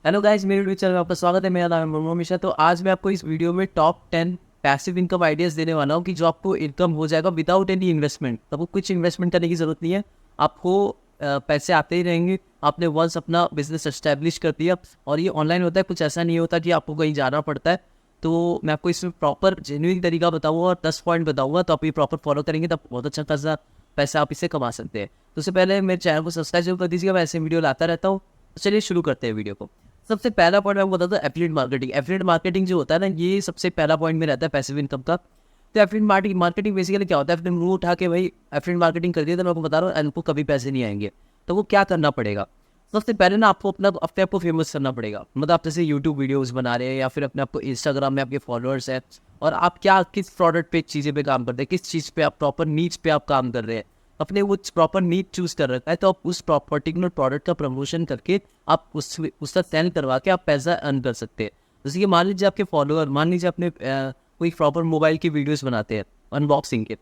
Hello guys, मेरे YouTube channel में आपका स्वागत है। मेरा नाम है मोमो मिश्रा। तो आज मैं आपको इस वीडियो में टॉप 10 पैसिव इनकम आइडियाज देने वाला हूँ कि जो आपको इनकम हो जाएगा विदाउट एनी इन्वेस्टमेंट। आपको कुछ इन्वेस्टमेंट करने की ज़रूरत नहीं है। आपको पैसे आते ही रहेंगे। आपने वंस अपना बिजनेस एस्टेब्लिश कर दिया और ये ऑनलाइन होता है, कुछ ऐसा नहीं होता कि आपको कहीं जाना पड़ता है। तो मैं आपको इसमें प्रॉपर जेन्युइन तरीका बताऊँगा और 10 पॉइंट बताऊँगा। तो आप ये प्रॉपर फॉलो करेंगे तो बहुत अच्छा खासा पैसा आप इससे कमा सकते हैं। तो उससे पहले मेरे चैनल को सब्सक्राइब जरूर कर दीजिएगा। मैं ऐसे वीडियो लाता रहता हूँ। तो चलिए शुरू करते हैं वीडियो को। सबसे पहला पॉइंट मैं आपको बताता हूँ एफिलिएट मार्केटिंग। एफिलिएट मार्केटिंग जो होता है ना, ये सबसे पहला पॉइंट में रहता है पैसिव इनकम का। तो एफिलिएट मार्केटिंग बेसिकली क्या होता है? अपने मुंह उठा के भाई एफिलिएट मार्केटिंग कर दिया तो मैं आपको बता रहा हूँ आपको कभी पैसे नहीं आएंगे। तो वो क्या करना पड़ेगा? सबसे पहले ना आपको अपने आप को फेमस करना पड़ेगा। मतलब आप जैसे यूट्यूब वीडियोज़ बना रहे हैं या फिर अपने आपको इंस्टाग्राम में आपके फॉलोअर्स हैं और आप क्या किस प्रोडक्ट पे चीज़ें पे काम करते हैं, किस चीज़ पे आप प्रॉपर नीच पे आप काम कर रहे हैं, अपने वो प्रॉपर नीड चूज कर रखा है। तो आप उस पर्टिकुलर प्रोडक्ट का प्रमोशन करके आप उसका सेल करवा के आप पैसा अर्न कर सकते हैं। जैसे कि मान लीजिए आपके फॉलोअर, मान लीजिए अपने कोई प्रॉपर मोबाइल की वीडियोस बनाते हैं अनबॉक्सिंग के।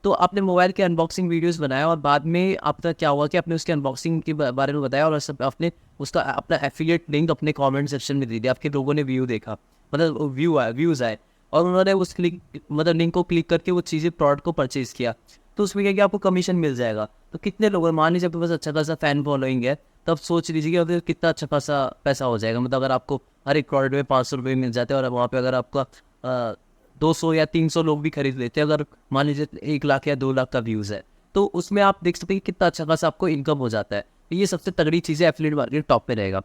तो आपने मोबाइल के अनबॉक्सिंग वीडियोस बनाया और बाद में आपका क्या हुआ कि आपने उसके अनबॉक्सिंग के बारे में बताया और सब आपने उसका अपना एफिलिएट लिंक अपने कमेंट सेक्शन में दे दिया। आपके लोगों ने व्यू देखा, मतलब व्यूज़ आए और उन्होंने उस लिंक को क्लिक करके वो चीज़ें प्रोडक्ट को परचेज़ किया। तो उसमें क्या कि आपको कमीशन मिल जाएगा। तो कितने लोग हैं, मान लीजिए आपके पास अच्छा खासा फैन फॉलोइंग है, तब सोच लीजिए कि अगर कितना अच्छा खासा पैसा हो जाएगा। मतलब अगर आपको हर एक प्रोडक्ट में 500 रुपये मिल जाते हैं और वहाँ पे अगर आपका 200 या 300 लोग भी खरीद लेते हैं, अगर मान लीजिए 1 लाख या 2 लाख का व्यूज़ है, तो उसमें आप देख सकते हैं कि कितना अच्छा खासा आपको इनकम हो जाता है। तो ये सबसे तगड़ी चीज़ है, एफिलिएट मार्केट टॉप पे रहेगा।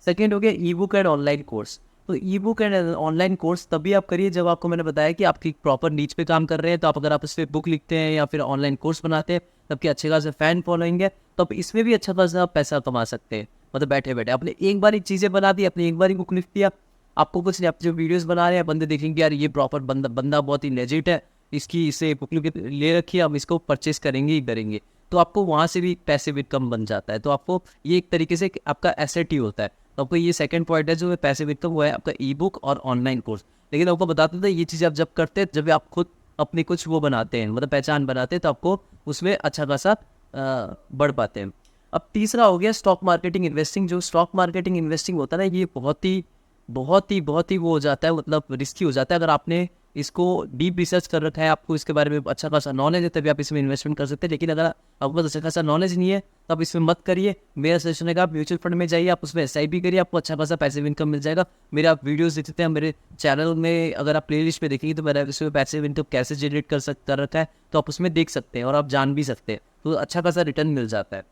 सेकेंड हो गया e book and online course. तो e book and online course तभी आप करिए जब आपको मैंने बताया कि आपकी प्रॉपर नीच पे काम कर रहे हैं। तो आप अगर आप इस पर बुक लिखते हैं या फिर ऑनलाइन कोर्स बनाते हैं, तब कि अच्छे खासे फैन फॉलोइंग है, तो आप इसमें भी अच्छा खासा पैसा कमा सकते हैं। मतलब बैठे बैठे आपने एक बार ही चीज़ें बना दी, आपने एक बार ही बुक लिख दिया, आपको कुछ नहीं। आप जो वीडियोस बना रहे हैं बंदे देखेंगे यार ये प्रॉपर बंदा बहुत ही लेजिट है, इसकी इसे बुक ले रखी है, हम इसको परचेस करेंगे ही करेंगे। तो आपको वहाँ से भी पैसे इनकम बन जाता है। तो आपको ये एक तरीके से आपका एसेट ही होता है। तो आपको ये सेकंड पॉइंट है जो पैसिव इनकम, वो है आपका ई बुक और ऑनलाइन कोर्स। लेकिन आपको बताते थे ये चीज़ आप जब करते हैं, जब आप खुद अपनी कुछ वो बनाते हैं, मतलब पहचान बनाते हैं, तो आपको उसमें अच्छा खासा बढ़ पाते हैं। अब तीसरा हो गया स्टॉक मार्केटिंग इन्वेस्टिंग। जो स्टॉक मार्केटिंग इन्वेस्टिंग होता है ना, ये बहुत ही वो हो जाता है, मतलब रिस्की हो जाता है। अगर आपने इसको डीप रिसर्च कर रखा है, आपको इसके बारे में अच्छा खासा नॉलेज है, तभी आप इसमें इन्वेस्टमेंट कर सकते हैं। लेकिन अगर आपके पास अच्छा खासा नॉलेज नहीं है तो आप इसमें मत करिए। मेरा सजेशन है कि आप म्यूचुअल फंड में जाइए, आप उसमें एसआईपी करिए, आपको अच्छा खासा पैसिव इनकम मिल जाएगा। मेरे आप वीडियोस देखते हैं मेरे चैनल में, अगर आप प्लेलिस्ट में देखेंगे तो मैंने इसमें पैसिव इनकम कैसे जनरेट कर रखा है, तो आप उसमें देख सकते हैं और आप जान भी सकते हैं। तो अच्छा खासा रिटर्न मिल जाता है।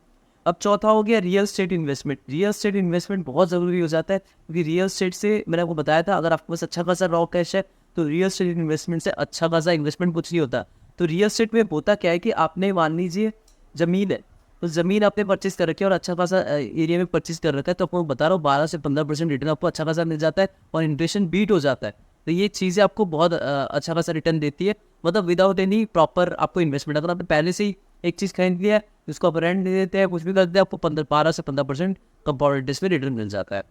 अब चौथा हो गया real estate investment. Real estate investment बहुत ज़रूरी हो जाता है, क्योंकि रियल स्टेट से मैंने आपको बताया था, अगर आपके पास अच्छा खासा रॉ कैश है तो रियल स्टेट इन्वेस्टमेंट से अच्छा खासा इन्वेस्टमेंट कुछ नहीं होता। तो रियल स्टेट में होता क्या है कि आपने मान लीजिए ज़मीन है, तो ज़मीन आपने परचेस कर रखी है और अच्छा खासा एरिया में परचेस कर रखा है, तो आपको बता रहा हूँ 12 से 15% रिटर्न आपको अच्छा खासा मिल जाता है और इन्फ्लेशन बीट हो जाता है। तो ये चीज़ें आपको बहुत अच्छा खासा रिटर्न देती है, मतलब विदाउट एनी प्रॉपर आपको इन्वेस्टमेंट। अगर आपने पहले से ही एक चीज़ खरीद लिया है, उसको आप रेंट दे देते हैं, कुछ भी करते हैं, आपको 12 से 15% कंपाउंड इंटरेस्ट में रिटर्न मिल जाता है।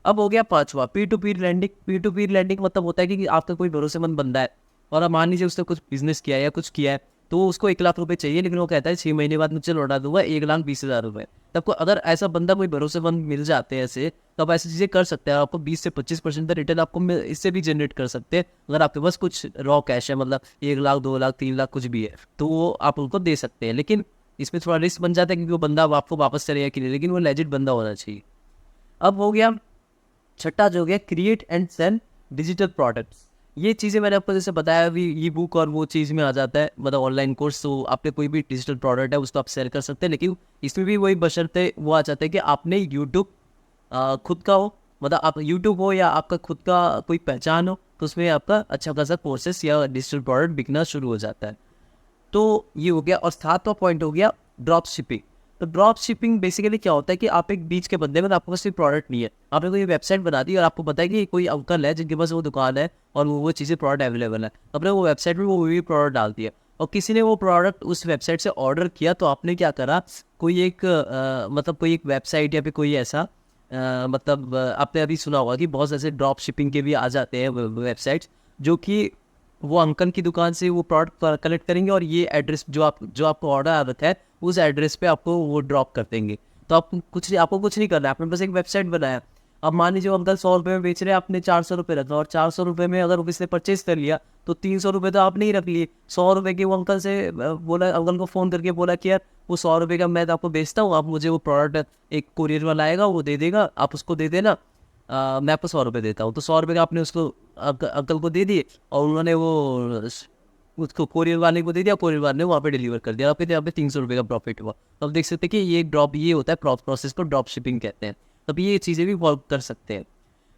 अब हो गया पांचवा P to P lending. P to P lending मतलब होता है कि आपका कोई भरोसेमंद बंदा है और आप मान लीजिए उसने कुछ बिजनेस किया है या कुछ किया है, तो वो उसको 1 लाख रुपए चाहिए, लेकिन वो कहता है 6 महीने बाद मुझे लौटा दूंगा 1,20,000 रुपए। तो आपको अगर ऐसा बंदा कोई भरोसेमंद मिल जाते हैं ऐसे, तो आप ऐसी चीज़ें कर सकते हैं। आपको 20 से 25% का रिटर्न आपको इससे भी जनरेट कर सकते हैं। अगर आपके पास कुछ रॉ कैश है, मतलब 1 लाख 2 लाख 3 लाख कुछ भी है, तो वो आप उनको दे सकते हैं। लेकिन इसमें थोड़ा रिस्क बन जाता है क्योंकि वो बंदा आपको वापस चलेगा कि नहीं, लेकिन वो लेजिट बंदा होना चाहिए। अब हो गया छठा जो हो गया create and sell digital products. ये चीज़ें मैंने आपको जैसे बताया अभी, ई बुक और वो चीज़ में आ जाता है, मतलब ऑनलाइन कोर्स। तो आपने कोई भी डिजिटल प्रोडक्ट है उसको आप सेल कर सकते हैं, लेकिन इसमें भी वही बशर्ते वो आ जाता है कि आपने यूट्यूब खुद का हो, मतलब आप यूट्यूब हो या आपका खुद का कोई पहचान हो, तो उसमें आपका अच्छा खासा कोर्सेस या डिजिटल प्रोडक्ट बिकना शुरू हो जाता है। तो ये हो गया। और सातवां पॉइंट हो गया ड्रॉप शिपिंग। तो ड्रॉप शिपिंग बेसिकली क्या होता है कि आप एक बीच के बंदे में, आपके पास कोई प्रोडक्ट नहीं है, आपने कोई वेबसाइट बना दी और आपको पता है कि कोई अंकल है जिनके पास वो दुकान है और वो चीज़ें प्रोडक्ट अवेलेबल है, आपने वो वेबसाइट में वो भी प्रोडक्ट डाल दिया और किसी ने वो प्रोडक्ट उस वेबसाइट से ऑर्डर किया। तो आपने क्या करा, कोई एक मतलब कोई एक वेबसाइट या फिर कोई ऐसा मतलब आपने अभी सुना होगा कि बहुत ऐसे ड्रॉप शिपिंग के भी आ जाते हैं वेबसाइट्स, जो कि वो अंकल की दुकान से वो प्रोडक्ट कलेक्ट करेंगे और ये एड्रेस जो आपको ऑर्डर आ रखा है उस एड्रेस पे आपको वो ड्रॉप कर देंगे। तो आपको कुछ नहीं करना है, आपने बस एक वेबसाइट बनाया, अब मान लीजिए वो अंकल 100 रुपये में बेच रहे हैं, आपने 400 रुपये रखा, और 400 रुपये में अगर किसी ने परचेज कर लिया तो 300 रुपये तो आपने ही रख लिए। 100 रुपये की वो अंकल से बोला, अंकल को फ़ोन करके बोला कि यार वो 100 रुपये का मैं आपको बेचता हूँ, आप मुझे वो प्रोडक्ट, एक कुरियर वाला आएगा वो दे देगा, आप उसको दे देना, मैं आपको 100 रुपये देता हूँ। तो 100 रुपये का आपने उसको अंकल को दे दिए, और उन्होंने वो उसको कोरियर वाले को दे दिया, कोरियर वाले ने वहाँ पे डिलीवर कर दिया, आपके यहाँ पे 300 रुपये का प्रॉफिट हुआ। तो आप देख सकते हैं कि ये होता है प्रोसेस को ड्रॉप शिपिंग कहते हैं। तब ये चीज़ें भी फॉलो कर सकते हैं।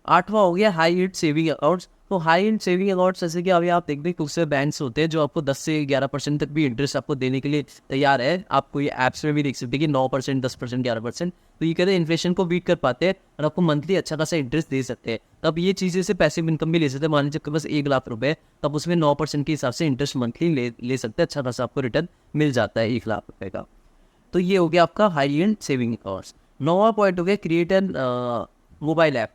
8वां हो गया हाई यील्ड सेविंग अकाउंट्स। तो हाई यील्ड सेविंग अकाउंट्स जैसे कि अभी आप देख रहे हैं कुछ से बैंक्स होते हैं जो आपको 10 से 11% तक भी इंटरेस्ट आपको देने के लिए तैयार है। आपको ये ऐप्स में भी देख सकते हैं कि 9%, 10%, 11%। तो ये कहते हैं इन्फ्लेशन को बीट कर पाते हैं और आपको मंथली अच्छा खासा इंटरेस्ट दे सकते हैं। तब ये चीज़ें से पैसिव इनकम भी ले सकते हैं। मान लीजिए आपके पास 1 लाख रुपये, तब उसमें 9% के हिसाब से इंटरेस्ट मंथली ले सकते हैं, अच्छा खासा आपको रिटर्न मिल जाता है 1 लाख रुपये का। तो ये हो गया आपका हाई यील्ड सेविंग अकाउंट्स। 9वां पॉइंट हो गया क्रिएट एन मोबाइल ऐप।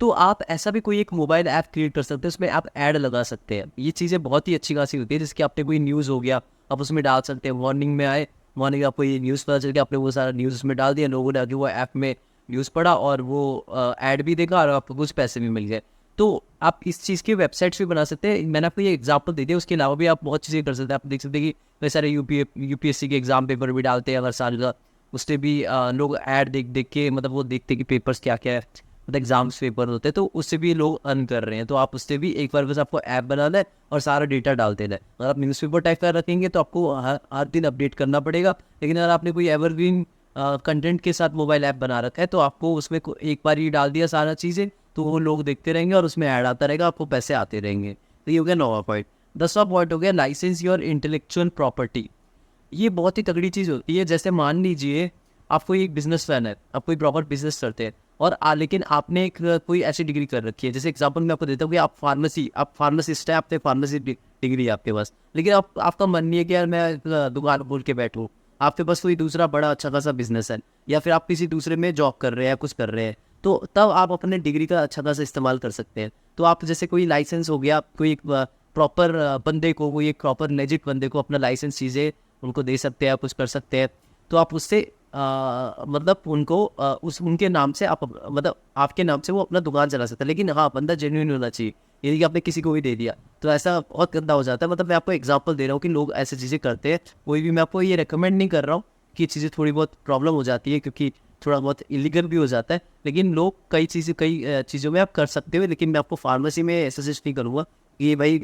तो आप ऐसा भी कोई एक मोबाइल ऐप क्रिएट कर सकते हैं, उसमें आप ऐड लगा सकते हैं। ये चीज़ें बहुत ही अच्छी खासी होती है, जिसकी आपने कोई न्यूज़ हो गया आप उसमें डाल सकते हैं। मॉर्निंग में आए, मॉर्निंग आपको ये न्यूज़ पता चल गया, आपने वो सारा न्यूज़ उसमें डाल दिया, लोगों ने आगे वो ऐप में न्यूज़ पढ़ा और वो ऐड भी देखा और आपको कुछ पैसे भी मिल गए। तो आप इस चीज़ की वेबसाइट्स भी बना सकते हैं। मैंने आपको ये एग्जाम्पल दे दिया, उसके अलावा भी आप बहुत चीज़ें कर सकते हैं। आप देख सकते हैं कि कई सारे यूपीएससी के एग्जाम पेपर भी डालते हैं हर साल का, उससे भी लोग ऐड देख के, मतलब वो देखते हैं कि पेपर्स क्या क्या है, मतलब एग्जाम्स पेपर होते हैं, तो उससे भी लोग अर्न कर रहे हैं। तो आप उससे भी एक बार बस आपको ऐप बनाना है और सारा डेटा डाल देना है। अगर आप न्यूज़पेपर टाइप कर रखेंगे तो आपको हर दिन अपडेट करना पड़ेगा। लेकिन अगर आपने कोई एवरग्रीन कंटेंट के साथ मोबाइल ऐप बना रखा है तो आपको उसमें एक बार ही डाल दिया सारा चीज़ें, तो वो लोग देखते रहेंगे और उसमें ऐड आता रहेगा, आपको पैसे आते रहेंगे। तो ये हो गया 9वां पॉइंट। 10वां पॉइंट हो गया लाइसेंस योर इंटेलेक्चुअल प्रॉपर्टी। ये बहुत ही तगड़ी चीज़ होती है। जैसे मान लीजिए आप कोई एक बिजनेसमैन है, आप कोई प्रॉपर बिजनेस करते हैं, और लेकिन आपने एक कोई ऐसी डिग्री कर रखी है। जैसे एग्जांपल मैं आपको देता हूँ कि आप फार्मासिस्ट हैं, आपने फार्मेसी डिग्री है आपके पास, लेकिन आपका मन नहीं है कि यार मैं दुकान खोल के बैठूँ। आपके पास कोई दूसरा बड़ा अच्छा खासा बिजनेस है, या फिर आप किसी दूसरे में जॉब कर रहे हैं, कुछ कर रहे हैं, तो तब आप अपने डिग्री का अच्छा खासा इस्तेमाल कर सकते हैं। तो आप जैसे कोई लाइसेंस हो गया, कोई प्रॉपर बंदे को, कोई एक प्रॉपर लेजिट बंदे को अपना लाइसेंस चीज़ें उनको दे सकते हैं, आप कुछ कर सकते हैं। तो आप उससे मतलब उनको उनके नाम से आप, मतलब आपके नाम से वो अपना दुकान चला सकता है। लेकिन हाँ, बंदा जेन्युइन होना चाहिए। यदि आपने किसी को भी दे दिया तो ऐसा बहुत गंदा हो जाता है। मतलब मैं आपको एग्जांपल दे रहा हूँ कि लोग ऐसी चीज़ें करते हैं। कोई भी, मैं आपको ये रेकमेंड नहीं कर रहा हूँ कि चीज़ें थोड़ी बहुत प्रॉब्लम हो जाती है, क्योंकि थोड़ा बहुत इलीगल भी हो जाता है। लेकिन लोग कई चीज़ों में आप कर सकते हो। लेकिन मैं आपको फार्मेसी में सजेस्ट नहीं करूँगा कि भाई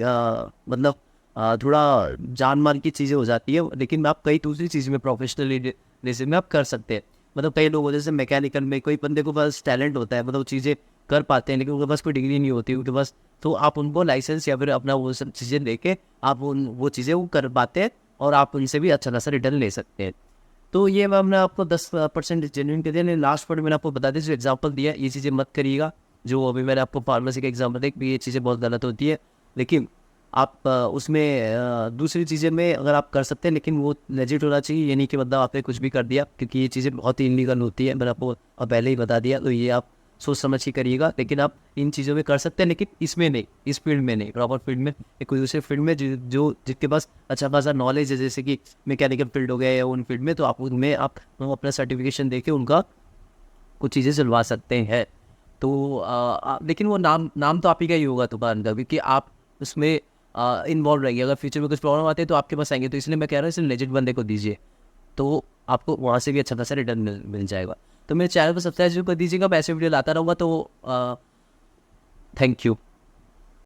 मतलब थोड़ा जान माल की चीज़ें हो जाती है। लेकिन आप कई दूसरी चीज़ में प्रोफेशनल जैसे में आप कर सकते हैं। मतलब कई लोग जैसे मैकेनिकल में, कोई बंदे को पास टैलेंट होता है, मतलब चीज़ें कर पाते हैं, लेकिन उनके पास कोई डिग्री नहीं होती उनके पास, तो आप उनको लाइसेंस या फिर अपना वो सब चीज़ें देके आप वो चीज़ें वो कर पाते हैं, और आप उनसे भी अच्छा खासा रिटर्न ले सकते हैं। तो ये मैम ने आपको 10% जेन्युइन के दिया। लास्ट पॉइंट मैंने आपको बता दिया, जो एग्जाम्पल दिया, ये चीज़ें मत करिएगा। जो अभी मैंने आपको फार्मेसी का एग्जाम्पल दिया, ये चीज़ें बहुत गलत होती है। लेकिन आप उसमें दूसरी चीज़ें में अगर आप कर सकते हैं, लेकिन वो लेजिट होना चाहिए। ये नहीं कि मतलब आपने कुछ भी कर दिया, क्योंकि ये चीज़ें बहुत ही इलीगल होती है। मैंने आपको पहले ही बता दिया, तो ये आप सोच समझ के करिएगा। लेकिन आप इन चीज़ों में कर सकते हैं, लेकिन इसमें नहीं, इस फील्ड में नहीं, प्रॉपर फील्ड में, एक कोई दूसरे फील्ड में जो जिसके पास अच्छा खासा नॉलेज है, जैसे कि मैकेनिकल फील्ड हो गया या उन फील्ड में, तो आप उनमें आप अपना सर्टिफिकेशन दे के उनका कुछ चीज़ें चलवा सकते हैं। तो लेकिन वो नाम तो आप ही का ही होगा दुकान का, क्योंकि आप उसमें इन्वॉल्व रहेंगे। अगर फ्यूचर में कुछ प्रॉब्लम आती है तो आपके पास आएंगे। तो इसलिए मैं कह रहा हूँ इसे लेजिट बंदे को दीजिए, तो आपको वहाँ से भी अच्छा खासा रिटर्न मिल जाएगा। तो मेरे चैनल पर सब्सक्राइब कर दीजिएगा, मैं ऐसे वीडियो लाता रहूँगा। तो थैंक यू।